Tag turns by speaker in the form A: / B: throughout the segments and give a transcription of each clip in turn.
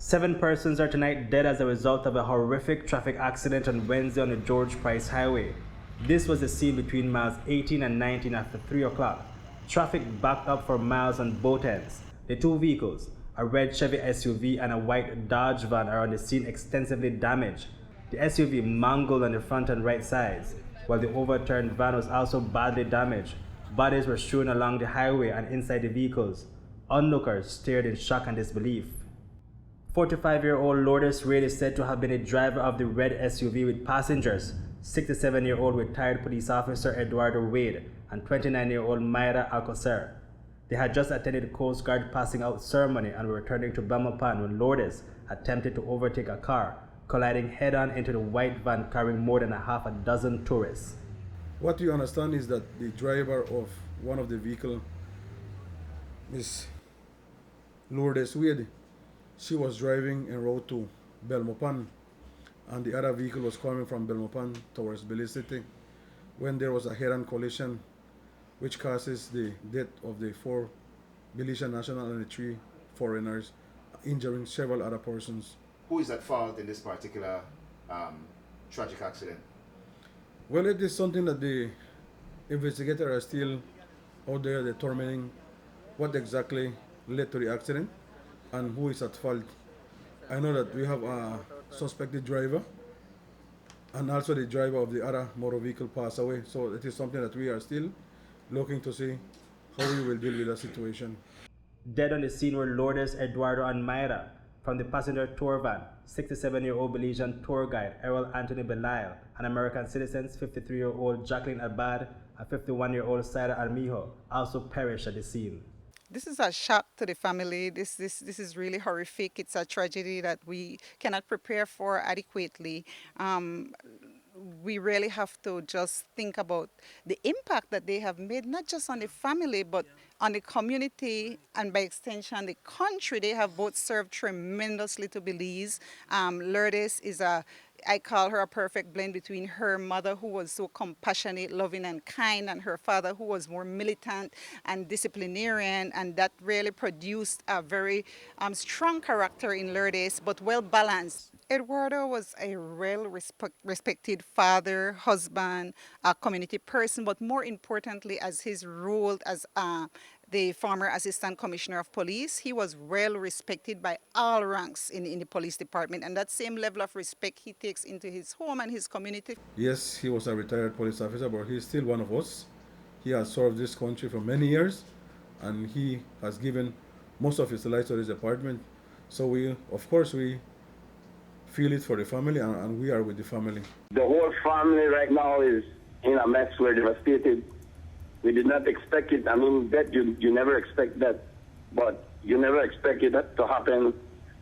A: 7 persons are tonight dead as a result of a horrific traffic accident on Wednesday on the George Price Highway. This was the scene between miles 18 and 19 after 3 o'clock. Traffic backed up for miles on both ends. The 2 vehicles, a red Chevy SUV and a white Dodge van, are on the scene extensively damaged. The SUV mangled on the front and right sides, while the overturned van was also badly damaged. Bodies were strewn along the highway and inside the vehicles. Onlookers stared in shock and disbelief. 45-year-old Lourdes Wade is said to have been a driver of the red SUV with passengers, 67-year-old retired police officer Edwardo Wade and 29-year-old Mayra Alcoser. They had just attended the Coast Guard passing out ceremony and were returning to Belmopan when Lourdes attempted to overtake a car, colliding head-on into the white van carrying more than half a dozen tourists.
B: What we understand is that the driver of one of the vehicles, Miss Lourdes Wade, she was driving en route to Belmopan, and the other vehicle was coming from Belmopan towards Belize City when there was a head-on collision which causes the death of the 4 Belizean nationals and the 3 foreigners, injuring several other persons.
C: Who is at fault in this particular tragic accident?
B: Well, it is something that the investigators are still out there determining what exactly led to the accident and who is at fault. I know that we have a suspected driver and also the driver of the other motor vehicle passed away. So it is something that we are still looking to see how we will deal with the situation.
A: Dead on the scene were Lourdes, Edwardo, and Mayra. From the passenger tour van, 67-year-old Belizean tour guide Errol Belisle, and American citizens 53-year-old Jacqueline and 51-year-old Sara Armijo also perished at the scene.
D: This is a shock to the family. This is really horrific. It's a tragedy that we cannot prepare for adequately. We really have to just think about the impact that they have made, not just on the family, but on the community and by extension the country. They have both served tremendously to Belize. Lourdes is I call her a perfect blend between her mother, who was so compassionate, loving, and kind, and her father, who was more militant and disciplinarian, and that really produced a very strong character in Lourdes, but well balanced. Edwardo was a respected father, husband, a community person, but more importantly, as his role as the former Assistant Commissioner of Police, he was well respected by all ranks in the police department, and that same level of respect he takes into his home and his community.
B: Yes, he was a retired police officer, but he's still one of us. He has served this country for many years, and he has given most of his life to this department. So we feel it for the family, and we are with the family.
E: The whole family right now is in a mess. We're devastated. We did not expect it. I mean, that you never expect that, but you never expected that to happen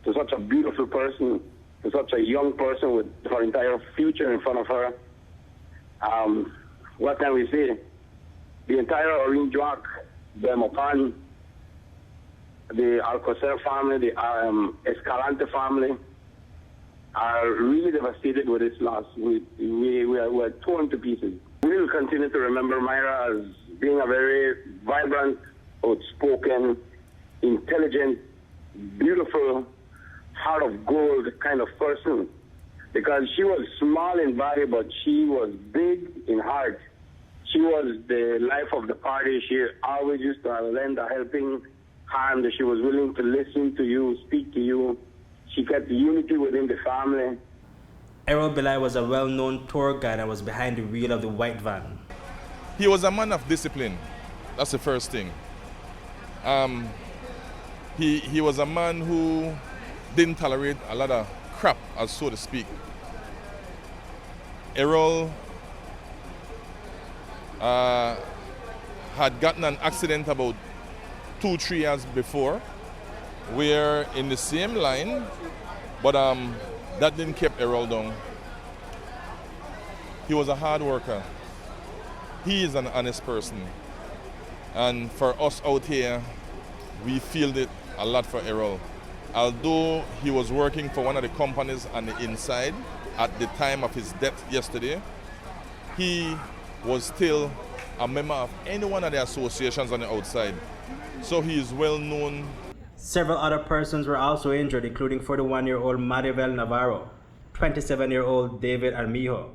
E: to such a beautiful person, to such a young person with her entire future in front of her. What can we say? The entire Orange Rock, Belmopan, the Alcoser family, the Escalante family are really devastated with this loss. We're torn to pieces. We will continue to remember Mayra as being a very vibrant, outspoken, intelligent, beautiful, heart of gold kind of person. Because she was small in body, but she was big in heart. She was the life of the party. She always used to lend a helping hand. She was willing to listen to you, speak to you. She kept unity within the family.
A: Errol Belisle was a well-known tour guide and was behind the wheel of the white van.
F: He was a man of discipline. That's the first thing. He was a man who didn't tolerate a lot of crap, as so to speak. Errol had gotten an accident about 2-3 years before. We're in the same line, but that didn't keep Errol down. He was a hard worker. He is an honest person. And for us out here, we feel it a lot for Errol. Although he was working for one of the companies on the inside at the time of his death yesterday, he was still a member of any one of the associations on the outside. So he is well known.
A: Several other persons were also injured, including 41-year-old Maribel Navarro, 27-year-old David Armijo,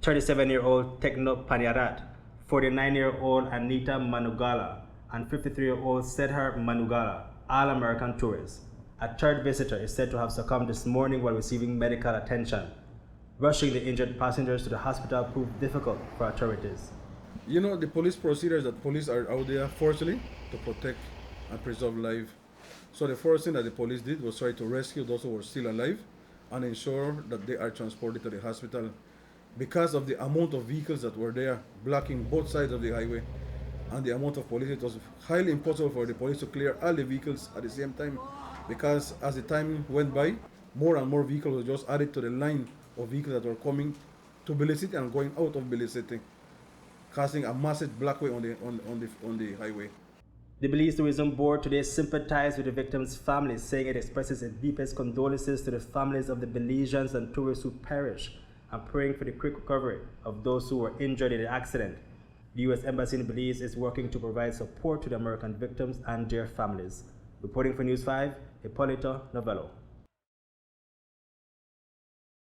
A: 37-year-old Tecno Paniarat, 49-year-old Anita Manugala, and 53-year-old Sedhar Manugala, all American tourists. A third visitor is said to have succumbed this morning while receiving medical attention. Rushing the injured passengers to the hospital proved difficult for authorities.
B: You know, the police procedures that police are out there forcefully to protect and preserve life. So the first thing that the police did was try to rescue those who were still alive and ensure that they are transported to the hospital. Because of the amount of vehicles that were there blocking both sides of the highway and the amount of police, it was highly impossible for the police to clear all the vehicles at the same time, because as the time went by, more and more vehicles were just added to the line of vehicles that were coming to Belize City and going out of Belize City, causing a massive blockway on the highway.
A: The Belize Tourism Board today sympathized with the victims' families, saying it expresses its deepest condolences to the families of the Belizeans and tourists who perished, and praying for the quick recovery of those who were injured in the accident. The U.S. Embassy in Belize is working to provide support to the American victims and their families. Reporting for News 5, Hipolito Novelo.